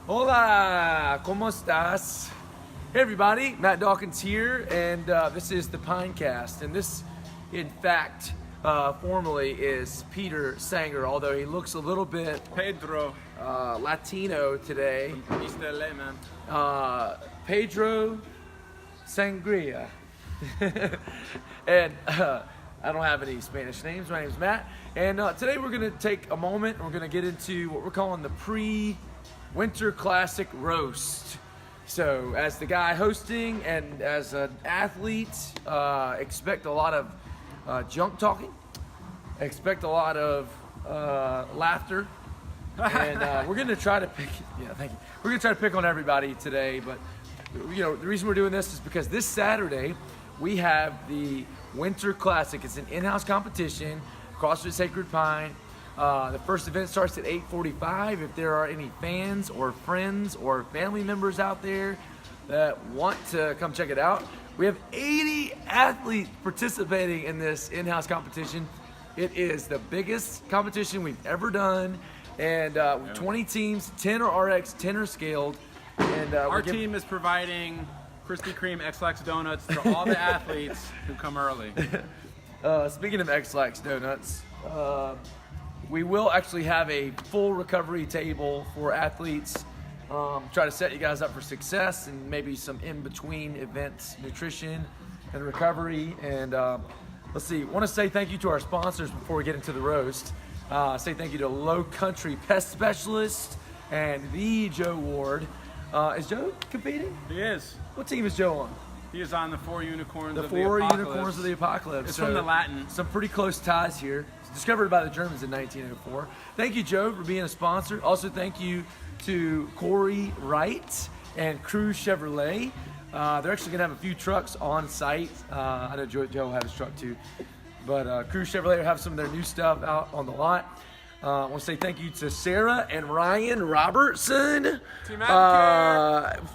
Hola, ¿cómo estás? Hey everybody, Matt Dawkins here, and this is the Pinecast, and this, in fact, formally is Peter Sanger, although he looks a little bit Pedro. Latino today. From East LA, man. Pedro Sangria. And I don't have any Spanish names. My name's Matt. And today we're going to take a moment and we're going to get into what we're calling the pre-Winter Classic Roast. So as the guy hosting and as an athlete, expect a lot of junk talking. Expect a lot of laughter. And we're going to try to pick, thank you. We're going to try to pick on everybody today, but the reason we're doing this is because this Saturday we have the Winter Classic. It's an in-house competition, CrossFit Sacred Pine. The first event starts at 8:45. If there are any fans or friends or family members out there that want to come check it out, we have 80 athletes participating in this in-house competition. It is the biggest competition we've ever done, and 20 teams, 10 are RX, 10 are scaled. And our team is providing Krispy Kreme X-Lax donuts to all the athletes who come early. Speaking of X-Lax donuts, we will actually have a full recovery table for athletes. Try to set you guys up for success and maybe some in-between events, nutrition and recovery. And let's see, want to say thank you to our sponsors before we get into the roast. Say thank you to Low Country Pest Specialist and the Joe Ward. Is Joe competing? He is. What team is Joe on? He is on the Four Unicorns The of the Four Apocalypse. Unicorns of the Apocalypse. It's from the Latin. Some pretty close ties here. It's discovered by the Germans in 1904. Thank you, Joe, for being a sponsor. Also, thank you to Corey Wright and Cruise Chevrolet. They're actually going to have a few trucks on site. I know Joe will have his truck too. But Cruise Chevrolet will have some of their new stuff out on the lot. I want to say thank you to Sarah and Ryan Robertson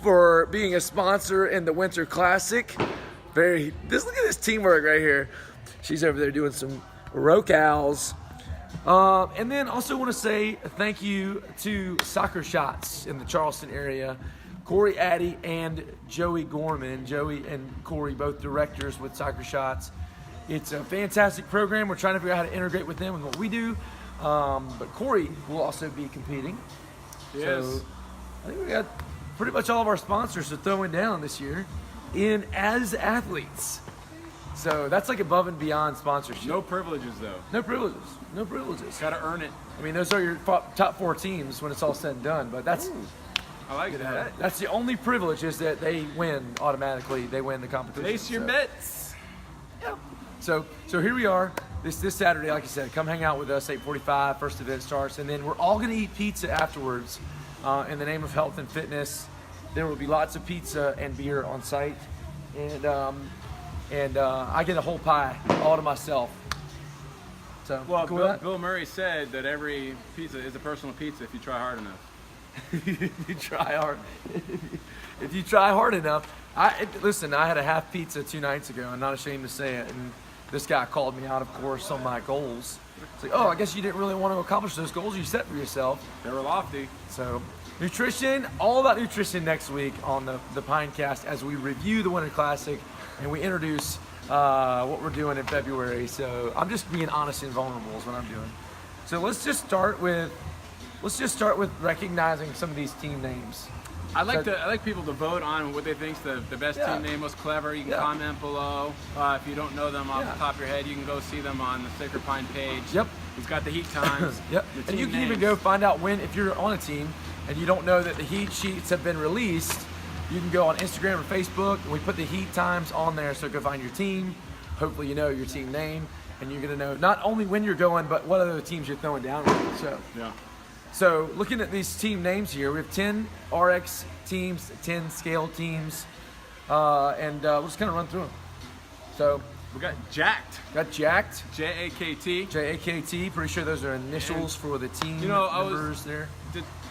for being a sponsor in the Winter Classic. Look at this teamwork right here. She's over there doing some rocals. And then also want to say thank you to Soccer Shots in the Charleston area. Corey Addy and Joey Gorman. Joey and Corey, both directors with Soccer Shots. It's a fantastic program. We're trying to figure out how to integrate with them and what we do. But Corey will also be competing. Yes. So I think we got pretty much all of our sponsors are throwing down this year as athletes. So that's like above and beyond sponsorship. No privileges, though. No privileges. Got to earn it. I mean, those are your top 4 teams when it's all said and done. But that's I like that. that's the only privilege is that they win automatically. They win the competition. Place your bets. Yeah. So here we are. This Saturday, like I said, come hang out with us, 8:45, first event starts, and then we're all going to eat pizza afterwards in the name of health and fitness. There will be lots of pizza and beer on site, and I get a whole pie all to myself. So, Well, cool with that? Bill Murray said that every pizza is a personal pizza if you try hard enough. If you try hard. If you try hard enough. Listen, I had a half pizza 2 nights ago. I'm not ashamed to say it. And this guy called me out, of course, on my goals. It's like, I guess you didn't really want to accomplish those goals you set for yourself. They were lofty. So, nutrition, all about nutrition next week on the Pinecast as we review the Winter Classic and we introduce what we're doing in February. So, I'm just being honest and vulnerable is what I'm doing. So, let's just start with recognizing some of these team names. I like people to vote on what they think's the best team name, most clever. You can comment below. If you don't know them off the top of your head, you can go see them on the Sacred Pine page. Yep. He's got the heat times. Yep. And you can even go find out if you're on a team and you don't know that the heat sheets have been released, you can go on Instagram or Facebook and we put the heat times on there. So go find your team. Hopefully you know your team name and you're going to know not only when you're going, but what other teams you're throwing down with. So looking at these team names here, we have 10 RX teams, 10 scale teams, and we'll just kind of run through them. So we got Jacked. J-A-K-T. J-A-K-T. Pretty sure those are initials for the team members there.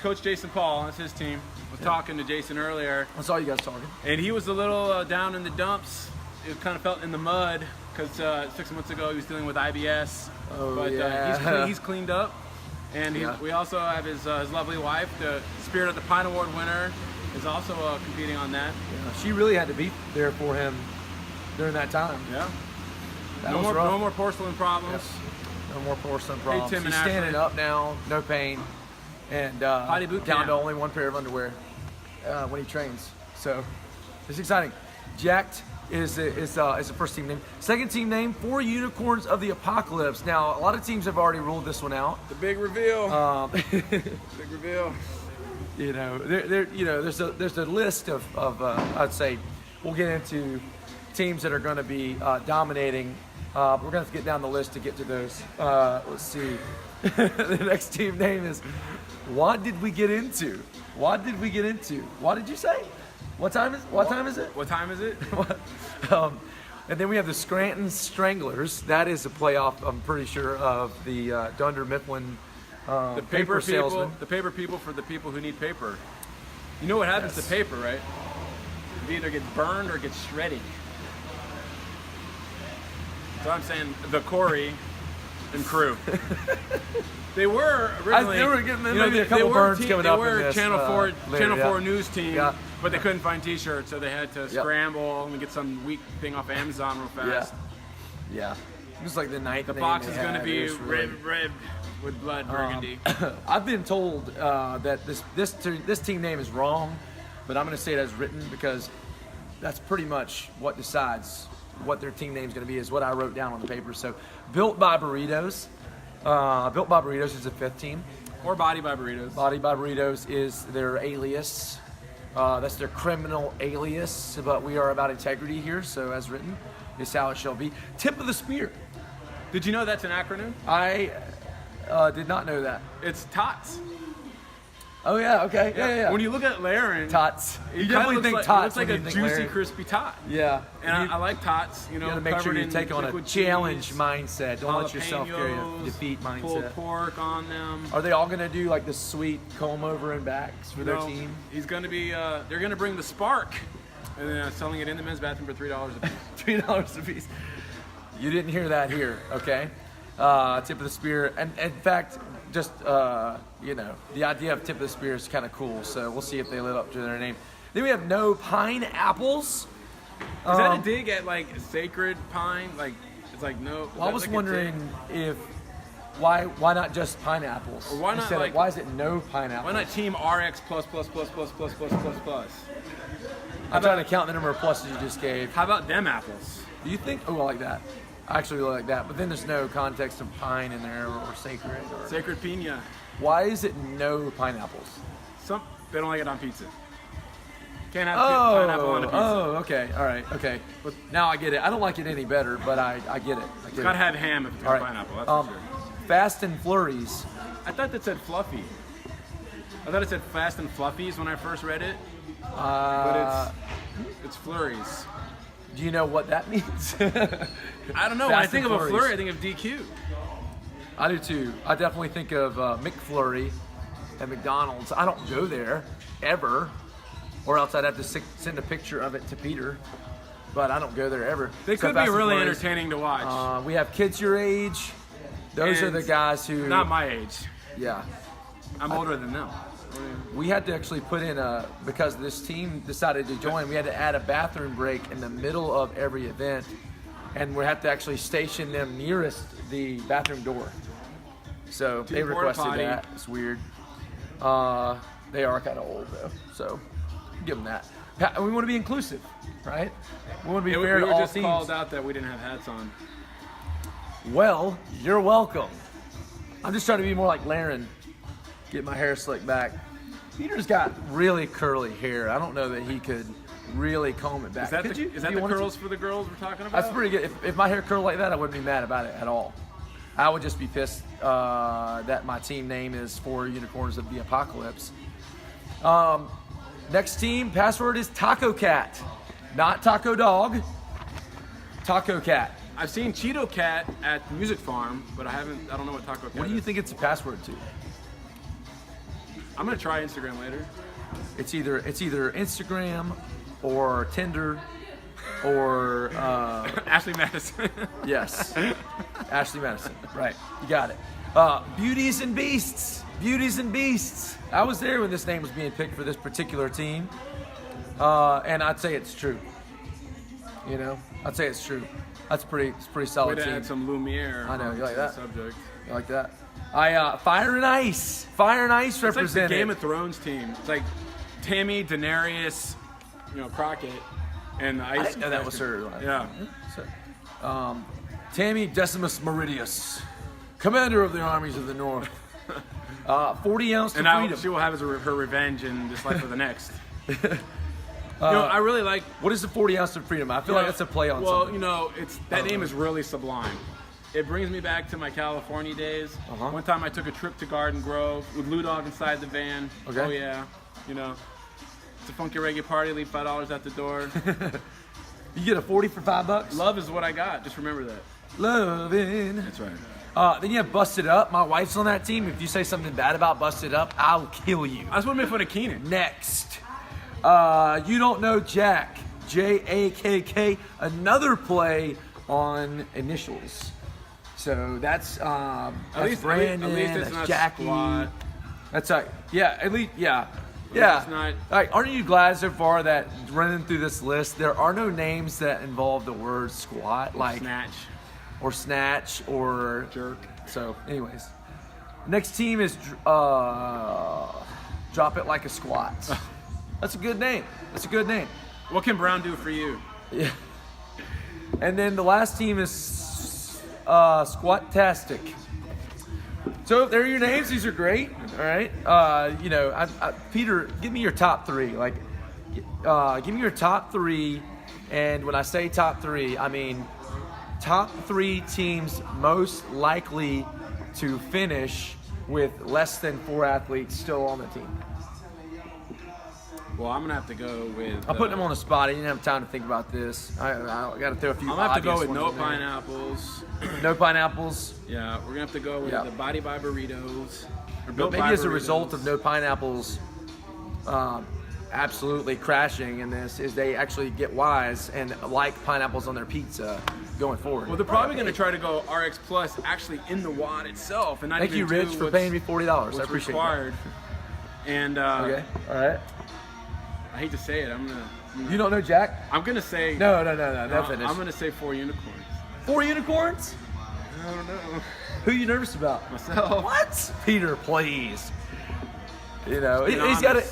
Coach Jason Paul, that's his team. I was talking to Jason earlier. I saw you guys talking. And he was a little down in the dumps. It kind of felt in the mud because 6 months ago he was dealing with IBS. But he's cleaned up. And Yeah. we also have his lovely wife, the Spirit of the Pine Award winner, is also competing on that. Yeah, she really had to be there for him during that time. Yeah. That No was more, rough. no more porcelain problems. No more porcelain problems. Tim and He's standing Ashley. up now, no pain, and Potty boot down camp. to only one pair of underwear when he trains. So it's exciting. Jacked is the first team name. Second team name, 4 Unicorns of the Apocalypse. Now a lot of teams have already ruled this one out. The big reveal. Big reveal. You know, there's a list of I'd say we'll get into teams that are going to be dominating. We're going to have to get down the list to get to those. Let's see. The next team name is What Did We Get Into? What did we get into? What did you say? What time is it? What time is it? And then we have the Scranton Stranglers. That is a playoff, I'm pretty sure, of the Dunder Mifflin The paper people, salesman. the paper people for the people who need paper. You know what happens Yes. to paper, right? It either gets burned or gets shredded. So I'm saying the Corey and crew. They were originally. They were getting you maybe know, a couple burns te- coming they up were in this, Channel 4, later, Channel yeah. 4 news team, Yeah. but they couldn't find T-shirts, so they had to scramble and get some weak thing off Amazon real fast. Yeah. It was like the ninth The name box they is going to had. be It was really- red with blood burgundy. I've been told that this team name is wrong, but I'm going to say it as written because that's pretty much what decides what their team name is going to be, is what I wrote down on the paper. So, Built by Burritos. Built by Burritos is the 5th team. Or Body by Burritos. Body by Burritos is their alias. That's their criminal alias, but we are about integrity here, so as written is how it shall be. Tip of the Spear. Did you know that's an acronym? I did not know that. It's TOTS. Oh yeah, okay, yeah. When you look at Laren, Tots. it You kinda definitely looks think like, tots. It looks like when a you think juicy, Larry. crispy tot. Yeah. And I like tots. You know, You gotta make sure covered you in take on a liquid challenge cheese, mindset. Don't let yourself carry a jalapenos, defeat pulled mindset. pork on them. Are they all gonna do like the sweet comb over and backs for their No, team? He's going to be. They're going to bring the Spark, and then selling it in the men's bathroom for $3 a piece. $3 a piece. You didn't hear that here, okay? Tip of the Spear, and in fact, just the idea of Tip of the Spear is kind of cool. So we'll see if they live up to their name. Then we have No Pineapples. Is that a dig at like sacred pine? Like it's like no. Well, I was wondering if why not just pineapples? Or why not, Instead of, like- why is it no pineapples? Why not Team RX plus plus plus plus plus plus plus plus? I'm trying to count the number of pluses you just gave. How about them apples? Do you think? Oh, I like that. I actually really like that. But then there's no context of pine in there or sacred. Or, Sacred pina. why is it no pineapples? They don't like it on pizza. Can't have pineapple on a pizza. Okay. All right. Okay. But now I get it. I don't like it any better, but I get it. I get Gotta it. have ham if it's All got right. pineapple. That's for sure. Fast and Flurries. I thought that said fluffy. I thought it said fast and fluffies when I first read it, but it's flurries. Do you know what that means? I don't know. When I Fast think and of a Flurries. flurry, I think of DQ. I do too. I definitely think of McFlurry at McDonald's. I don't go there ever, or else I'd have to send a picture of it to Peter. But I don't go there ever. They So could be Fast and really Flurries. entertaining to watch. We have kids your age. Those are And the guys who. Not my age. Yeah. I'm older than them. We had to actually put in because this team decided to join, we had to add a bathroom break in the middle of every event. And we had to actually station them nearest the bathroom door. So they porta requested potty. that. It's weird. They are kind of old though, so give them that. We want to be inclusive, right? We want to be We fair to were all just teams. called out that we didn't have hats on. Well, you're welcome. I'm just trying to be more like Laren. Get my hair slicked back. Peter's got really curly hair. I don't know that he could really comb it back. Is that Could the, you? is If that you the wanted to? curls for the girls we're talking about? That's pretty good. If my hair curled like that, I wouldn't be mad about it at all. I would just be pissed that my team name is 4 Unicorns of the Apocalypse. Next team, password is Taco Cat. Not Taco Dog. Taco Cat. I've seen Cheeto Cat at the Music Farm, but I don't know what Taco Cat What do you is. think it's a password to? I'm gonna try Instagram later. It's either Instagram or Tinder or Ashley Madison. yes, Ashley Madison. Right, you got it. Beauties and Beasts. Beauties and Beasts. I was there when this name was being picked for this particular team. And I'd say it's true. You know, I'd say it's true. It's pretty solid Way to team. add some Lumiere. I know, you like that? Subject. You like that? Fire and Ice. Fire and Ice It's like the represented. Game of Thrones team. It's like Tammy, Daenerys, Crockett, and the Ice. I didn't know that was her. Yeah. So, Tammy Decimus Meridius, commander of the armies of the North. 40 ounce to And now freedom. she will have her revenge in this life or the next. I really like. What is the 40 ounce of freedom? I feel like that's a play on something. It's that name is really sublime. It brings me back to my California days. Uh-huh. One time I took a trip to Garden Grove with Lou Dog inside the van. Okay. Oh yeah, it's a funky reggae party. Leave $5 at the door. You get a 40 for $5. Love is what I got. Just remember that. Loving. That's right. Then you have Busted Up. My wife's on that team. If you say something bad about Busted Up, I'll kill you. I just want to make fun of Keenan. Next, You Don't Know Jack. Jakk. Another play on initials. So that's Brandon. At least it's that's not Jackie. Squat. That's right. Yeah. At least yeah. It's Yeah. not- All right. Aren't you glad so far that running through this list, there are no names that involve the word squat, like Snatch. or snatch or Jerk. So, anyways, next team is Drop It Like a Squat. That's a good name. That's a good name. What can Brown do for you? Yeah. And then the last team is Squat-tastic. So there are your names. These are great. All right. Peter, give me your top three. Give me your top three. And when I say top three, I mean top three teams most likely to finish with less than 4 athletes still on the team. Well, I'm gonna have to go with. I'm putting him on the spot. I didn't have time to think about this. I got to throw a few. I'm gonna have to go obvious with ones no in there. pineapples. No pineapples. Yeah, we're gonna have to go with Yeah. the Body by Burritos. Or But Built maybe by as a Burritos. result of no pineapples absolutely crashing in this, is they actually get wise and like pineapples on their pizza going forward. Well, they're probably gonna try to go RX Plus actually in the wad itself, and not Thank even you, do Rich, for what's- paying me $40. I what's appreciate required. And that. Okay. All right. I hate to say it, You don't know Jack? I'm gonna say No. Finish. I'm gonna say 4 unicorns. 4 unicorns? I don't know. Who are you nervous about? Myself. What? Peter, please. You know, Being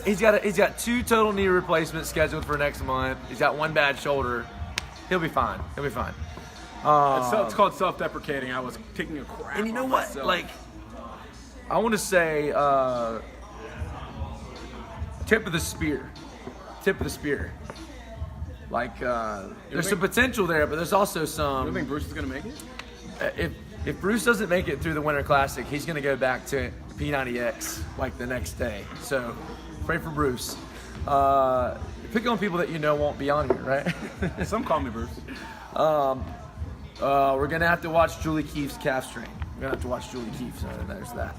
he's got 2 total knee replacements scheduled for next month. He's got 1 bad shoulder. He'll be fine. It's called self-deprecating. I was taking a crap. And you know on what? myself. Like, I want to say tip of the spear. Like, there's some potential there, but there's also you some. don't think Bruce is gonna make it? If Bruce doesn't make it through the Winter Classic, he's going to go back to P90X like the next day. So pray for Bruce. Pick on people that you know won't be on here, right? Some call me Bruce. We're going to have to watch Julie Keefe's calf strain. We're going to have to watch Julie Keefe, so there's that.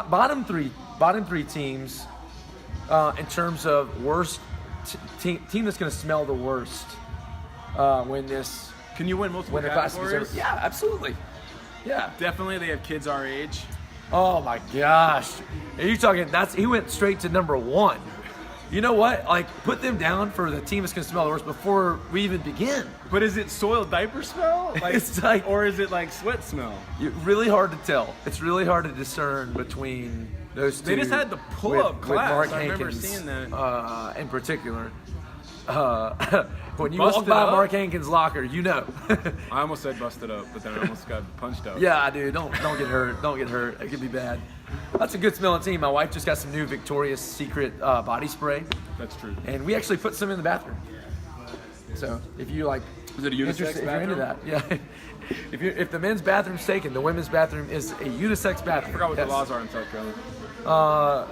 Bottom three teams in terms of worst team that's going to smell the worst when this Can you win multiple Winter Classic is over. categories? Yeah, absolutely. Yeah. Definitely, they have kids our age. Oh my gosh. Are you talking? He went straight to number 1. You know what? Like, put them down for the team that's gonna smell the worst before we even begin. But is it soiled diaper smell? It's like- or is it like sweat smell? Really hard to tell. It's really hard to discern between those two. They just had the pull-up with class. Mark I remember Hankins, seeing that. in particular. When you Busted walk by up? Mark Hankins' locker, you know. I almost said busted up, but then I almost got punched out. Yeah, dude, don't get hurt. Don't get hurt. It could be bad. That's a good smelling team. My wife just got some new Victoria's Secret body spray, That's true. and we actually put some in the bathroom. So if you like, Is it a unisex if you're into bathroom? that, yeah. If the men's bathroom's taken, the women's bathroom is a unisex bathroom. I forgot what Yes. the laws are in South Carolina.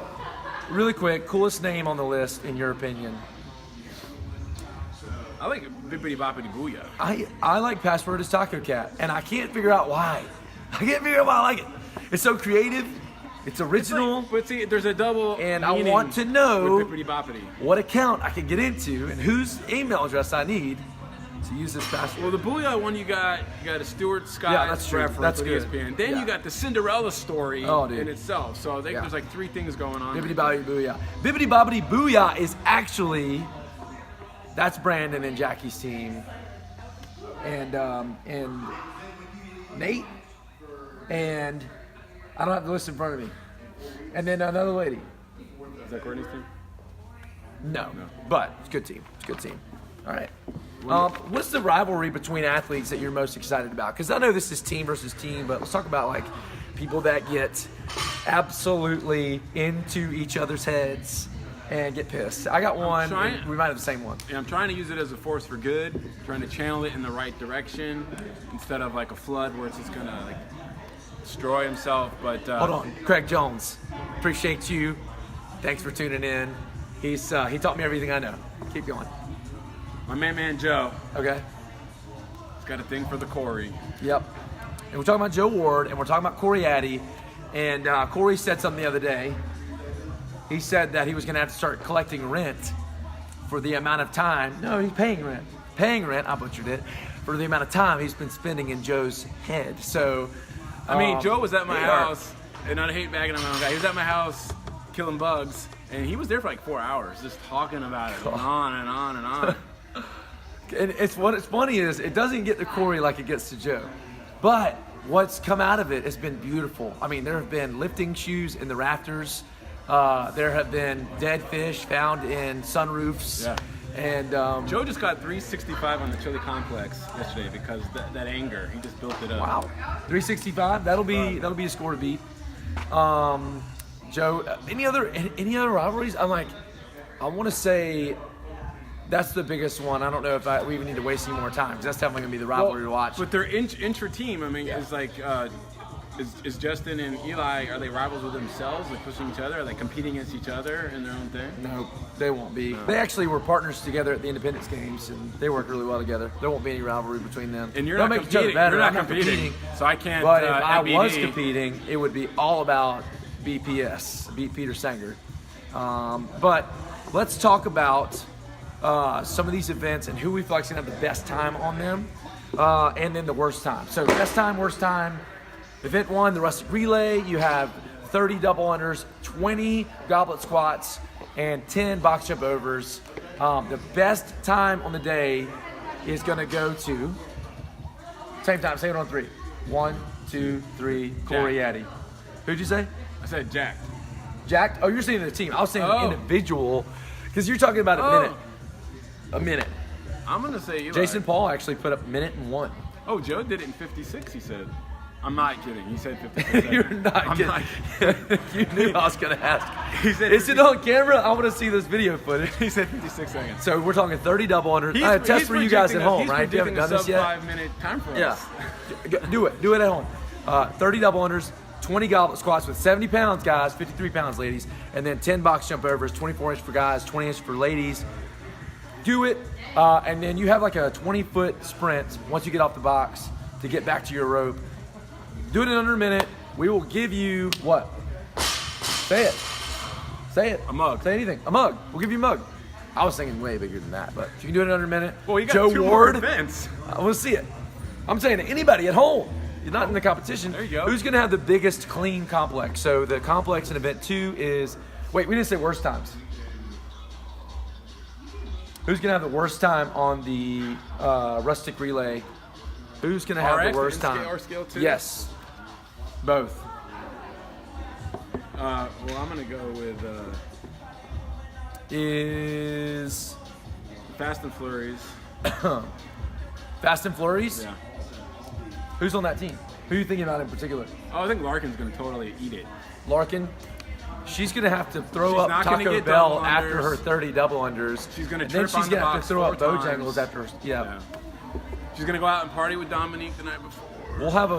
Really quick, coolest name on the list in your opinion? I like Bippity Boppity Booyah. I like Password is Taco Cat, and I can't figure out why. I like it. It's so creative. It's original. But see, there's a double And I meaning want to know- with Bippity Boppity. What account I can get into and whose email address I need So use this fast. Well, the Booyah one you got a Stuart Scott Yeah, that's true. reference That's with good. ESPN. Then Yeah. you got the Cinderella story Dude. in itself. So Yeah. there's like 3 things going on. Bibbidi Bobbidi Booyah. Bibbidi Bobbidi Booyah is actually, that's Brandon and Jackie's team, and Nate, and I don't have the list in front of me, and then another lady. Is that Courtney's team? No, but it's a good team. It's a good team. All right. What's the rivalry between athletes that you're most excited about? Because I know this is team versus team, but let's talk about like people that get absolutely into each other's heads and get pissed. I got one. And we might have the same one. And I'm trying to use it as a force for good, trying to channel it in the right direction instead of like a flood where it's just gonna like destroy himself. But Hold on, Craig Jones. Appreciate you. Thanks for tuning in. He taught me everything I know. Keep going. my man Joe, Okay. he's got a thing for the Corey. Yep. And we're talking about Joe Ward, and we're talking about Corey Addy. And Corey said something the other day. He said that he was going to have to start collecting rent for the amount of time. No, he's paying rent. Paying rent, I butchered it, for the amount of time he's been spending in Joe's head. So, I mean, Joe was at my they are- house, and I hate bagging on my own guy. He was at my house killing bugs, and he was there for like 4 hours just talking about it and on and on and on. And it's funny is it doesn't get to Corey like it gets to Joe, but what's come out of it has been beautiful. I mean, there have been lifting shoes in the rafters. There have been dead fish found in sunroofs. Yeah. And Joe just got 365 on the chili complex yesterday because that anger, he just built it up. wow, 365. That'll be a score to beat. Joe, any other rivalries? I want to say. That's the biggest one. I don't know if we even need to waste any more time because that's definitely going to be the rivalry to watch. But their intra-team, I mean, is like, is Justin and Eli, are they rivals with themselves, like pushing each other? Are they competing against each other in their own thing? No, they won't be. They actually were partners together at the Independence Games, and they work really well together. There won't be any rivalry between them. And you're They'll not make each other competing. better. You're I'm not competing. So I can't. But if I MBD. was competing, it would be all about BPS, beat Peter Sanger. But let's talk about some of these events and who we feel like is going to have the best time on them, and then the worst time. So best time, worst time. Event 1, the rustic relay. You have 30 double unders, 20 goblet squats, and 10 box jump overs. The best time on the day is going to go to same time. Say it on 3. 1, 2, 3. Corey Addy. Who'd you say? I said Jack. Jack. Oh, you're saying the team. I was saying the individual because you're talking about a minute. I'm going to say Eli. Jason Paul actually put up a minute and 1. Oh, Joe did it in 56, he said. I'm not kidding. He said 56. You're not kidding. You knew I was going to ask. He said Is it on camera? I want to see this video footage. He said 56 seconds. So we're talking 30 double unders. Test for you guys at home, right? You haven't done this yet? 5-minute time for Yeah. us. Do it at home. 30 double unders, 20 goblet squats with 70 pounds, guys, 53 pounds, ladies, and then 10 box jump overs, 24 inch for guys, 20 inch for ladies. Do it, and then you have like a 20-foot sprint once you get off the box to get back to your rope. Do it in under a minute. We will give you what? Say it. Say it. A mug. Say anything. A mug. We'll give you a mug. I was thinking way bigger than that, but if you can do it in under a minute. Well, you got Joe 2 Ward, more events. We'll see it. I'm saying to anybody at home, you're not in the competition. There you go. Who's going to have the biggest clean complex? So the complex in event 2 is, wait, we didn't say worst times. Who's going to have the worst time on the rustic relay? Who's going to have RX the worst and time? or scale 2? Yes. Both. Well, I'm going to go with Is Fast and Flurries. Fast and Flurries? Yeah. Who's on that team? Who are you thinking about in particular? Oh, I think Larkin's going to totally eat it. Larkin? She's going to have to throw She's up not gonna Taco get Bell double after unders. her 30 double unders. She's going to And then trip she's on the gonna have box to throw up 4 Bojangles times. after. Yeah. She's going to go out and party with Dominique the night before. We'll have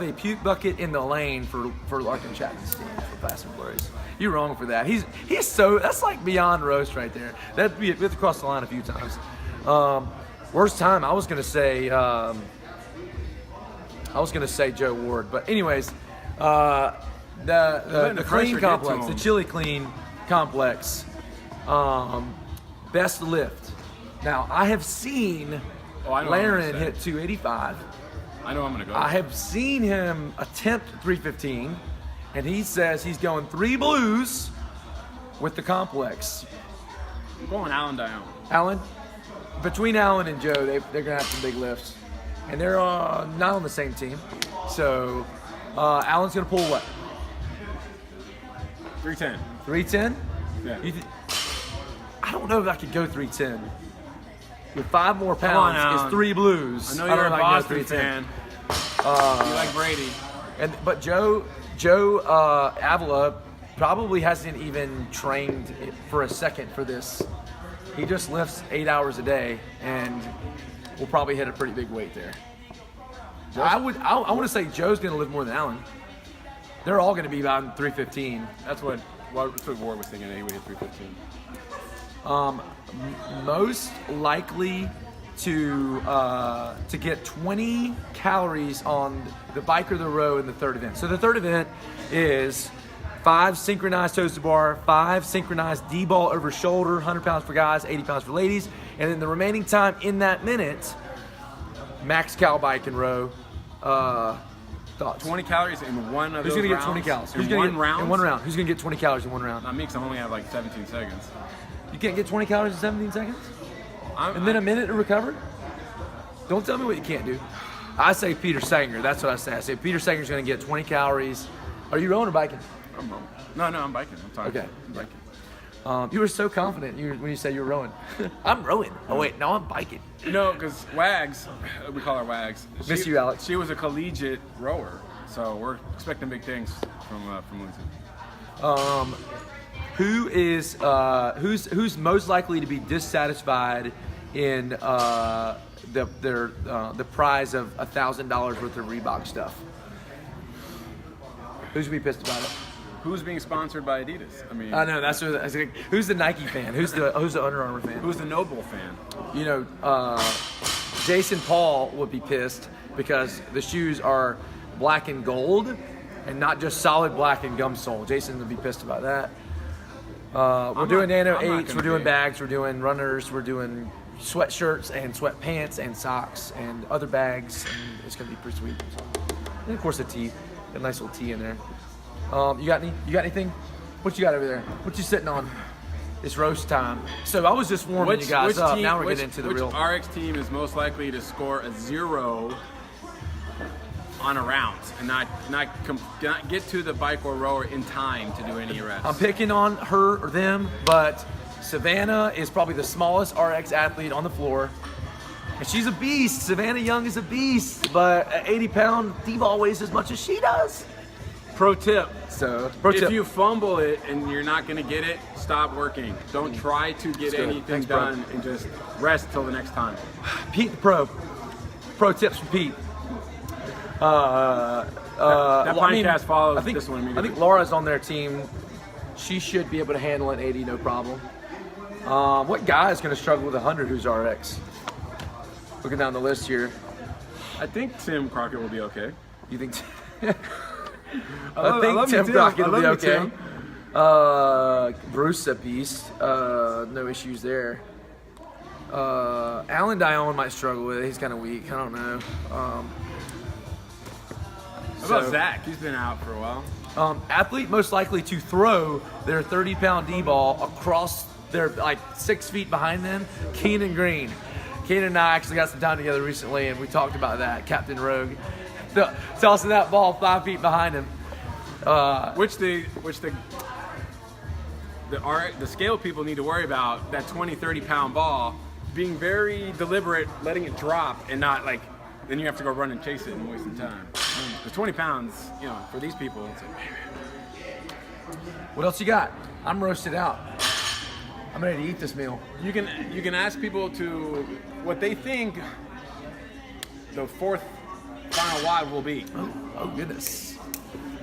a puke bucket in the lane for Larkin Chapman's team for Fast and Flurries. You're wrong for that. He's so that's like beyond roast right there. That'd be we have to cross the line a few times. Worst time I was gonna say Joe Ward, but anyways, the clean complex, the chili clean complex, best lift. Now I have seen Oh, I know what I'm Laren gonna hit 285. I know I'm going to go. I have seen him attempt 315, and he says he's going 3 blues with the complex. I'm going Alan Dion. Alan, between Alan and Joe, they're going to have some big lifts. And they're not on the same team. So Alan's going to pull what? 310. 310? Yeah. I don't know if I could go 310. With 5 more on, pounds Alan. is 3 blues. I know you're a don't know if I can go Boston 310. fan. You like Brady. But Joe Avila probably hasn't even trained for a second for this. He just lifts 8 hours a day, and we'll probably hit a pretty big weight there. I want to say Joe's going to lift more than Alan. They're all going to be about 315. That's what Ward was thinking. He would hit 315. Most likely to get 20 calories on the bike or the row in the third event. So the third event is 5 synchronized toes to bar, 5 synchronized D-ball over shoulder, 100 pounds for guys, 80 pounds for ladies, and then the remaining time in that minute, max cal bike and row. Thoughts? 20 calories in one of Who's those going to get rounds? 20 calories? In one round? In one round. Who's going to get 20 calories in one round? Not me, because I only have like 17 seconds. You can't get 20 calories in 17 seconds? And then a minute to recover? Don't tell me what you can't do. I say Peter Sanger. That's what I say. I say Peter Sanger's going to get 20 calories. Are you rowing or biking? I'm rowing. No, I'm biking. I'm talking. Okay. I'm biking. You were so confident when you said you were rowing. I'm rowing. Oh, wait. No, I'm biking. No, because Wags, we call her Wags. Miss you, Alex. She was a collegiate rower, so we're expecting big things from Lindsay. Who's most likely to be dissatisfied in the prize of $1,000 worth of Reebok stuff? Who's gonna be pissed about it? Who's being sponsored by Adidas? I mean, I know that's what. Who's the Nike fan? Who's the Under Armour fan? who's the Noble fan? You know, Jason Paul would be pissed because the shoes are black and gold and not just solid black and gum sole. Jason would be pissed about that. We're doing Nano 8s, we're doing bags, we're doing runners, we're doing sweatshirts and sweatpants and socks and other bags, and it's going to be pretty sweet. And of course a tee, a nice little tee in there. You got anything? What you got over there? What you sitting on? It's roast time. So I was just warming you guys up. Now we're getting into the real. Which RX team is most likely to score a 0 on a round and not get to the bike or rower in time to do any arrests? I'm picking on her or them, but Savannah is probably the smallest RX athlete on the floor. And she's a beast. Savannah Young is a beast, but an 80-pound D-ball weighs as much as she does. Pro tip. If you fumble it and you're not going to get it, stop working. Don't try to get anything Thanks, bro. done and just rest till the next time. Pete the Pro. Pro tips from Pete. That podcast follows this one immediately. I think Laura's on their team. She should be able to handle an 80, no problem. What guy is going to struggle with 100 who's RX? Looking down the list here. I think Tim Crockett will be okay. You think? I think Tim Crockett will be okay. Tim. Bruce a beast. No issues there. Alan Dion might struggle with it. He's kind of weak. I don't know. How about Zach? He's been out for a while. Athlete most likely to throw their 30-pound D-ball across their 6 feet behind them. Keenan Green. Keenan and I actually got some time together recently, and we talked about that. Captain Rogue tossing that ball 5 feet behind him. Which the scale people need to worry about, that 20-30 pound ball being very deliberate, letting it drop and not then you have to go run and chase it and waste some time. The 20 pounds, for these people, it's What else you got? I'm roasted out. I'm ready to eat this meal. you can ask people to what they think the fourth final wad will be. Oh goodness.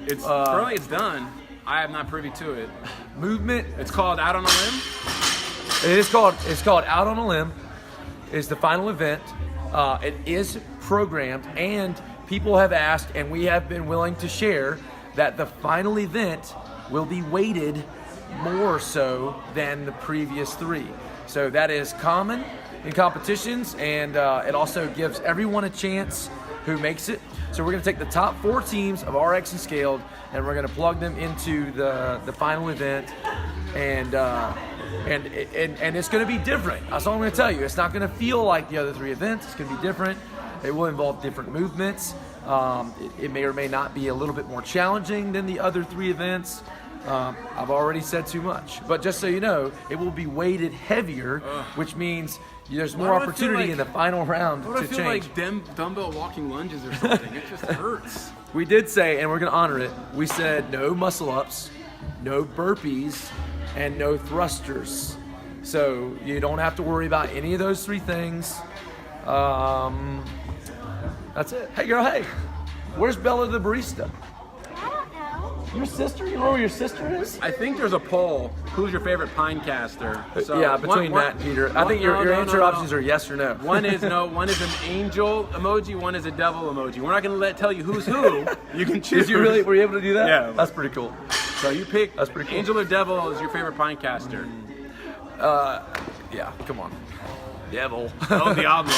It's currently it's done. I am not privy to it. Movement. It's called Out on a Limb. It's called Out on a Limb. It's the final event. It is programmed, and people have asked, and we have been willing to share that the final event will be weighted more so than the previous 3. So that is common, in competitions, and it also gives everyone a chance who makes it. So we're going to take the top 4 teams of RX and Scaled, and we're going to plug them into the final event, and it's going to be different. That's all I'm going to tell you. It's not going to feel like the other 3 events. It's going to be different. It will involve different movements. It may or may not be a little bit more challenging than the other 3 events. I've already said too much, but just so you know, it will be weighted heavier, which means there's more opportunity in the final round to I feel change. like dumbbell walking lunges or something. It just hurts. We did say, and we're going to honor it, we said no muscle ups, no burpees, and no thrusters. So you don't have to worry about any of those 3 things. That's it. Hey girl, hey, where's Bella the barista? I don't know. Your sister? You know where your sister is? I think there's a poll. Who's your favorite pine caster? So Yeah, between Matt and Peter. I think your answer options are yes or no. One is no. One is an angel emoji. One is a devil emoji. We're not going to tell you who's who. You can choose. Did you really? Were you able to do that? Yeah. That's pretty cool. So you pick. That's pretty cool. Angel or devil is your favorite pine caster. Yeah, come on. Devil. Oh, Diablo.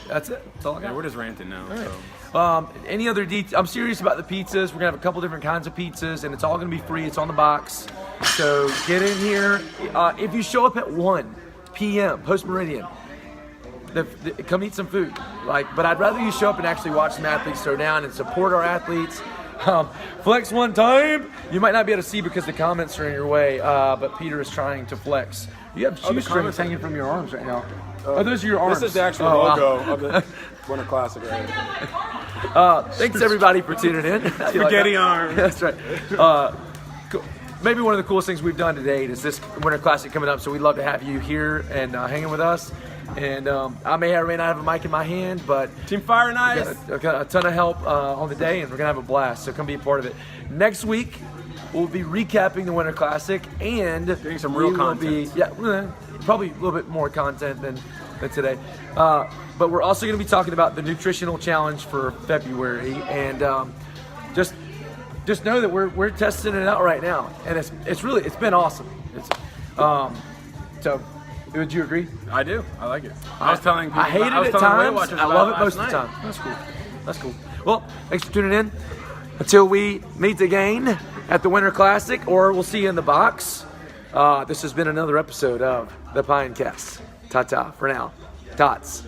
That's it. That's all I got. Yeah, we're just ranting now. So. Any other details? I'm serious about the pizzas. We're gonna have a couple different kinds of pizzas, and it's all gonna be free. It's on the box. So get in here. If you show up at 1 p.m. post meridian, come eat some food. But I'd rather you show up and actually watch some athletes throw down and support our athletes. Flex one time. You might not be able to see because the comments are in your way, but Peter is trying to flex. You have shoestrings hanging from your arms right now. Those are your arms. This is the actual logo of the Winter Classic. Right? Thanks everybody for tuning in. Spaghetti arm. That's right. Maybe one of the coolest things we've done today is this Winter Classic coming up, so we'd love to have you here and hanging with us. And I may or may not have a mic in my hand, but Team Fire and Ice. got a ton of help on the day, and we're going to have a blast, so come be a part of it. Next week, we'll be recapping the Winter Classic and doing some real content. Probably a little bit more content than today. But we're also going to be talking about the nutritional challenge for February, and just know that we're testing it out right now, and it's been awesome. So would you agree? I do. I like it. I was telling people. I hate it was at telling Weight times. Watchers I about love it last most of the night. time. That's cool. Well, thanks for tuning in. Until we meet again at the Winter Classic, or we'll see you in the box. This has been another episode of the Pinecast. Ta-ta for now. Tots.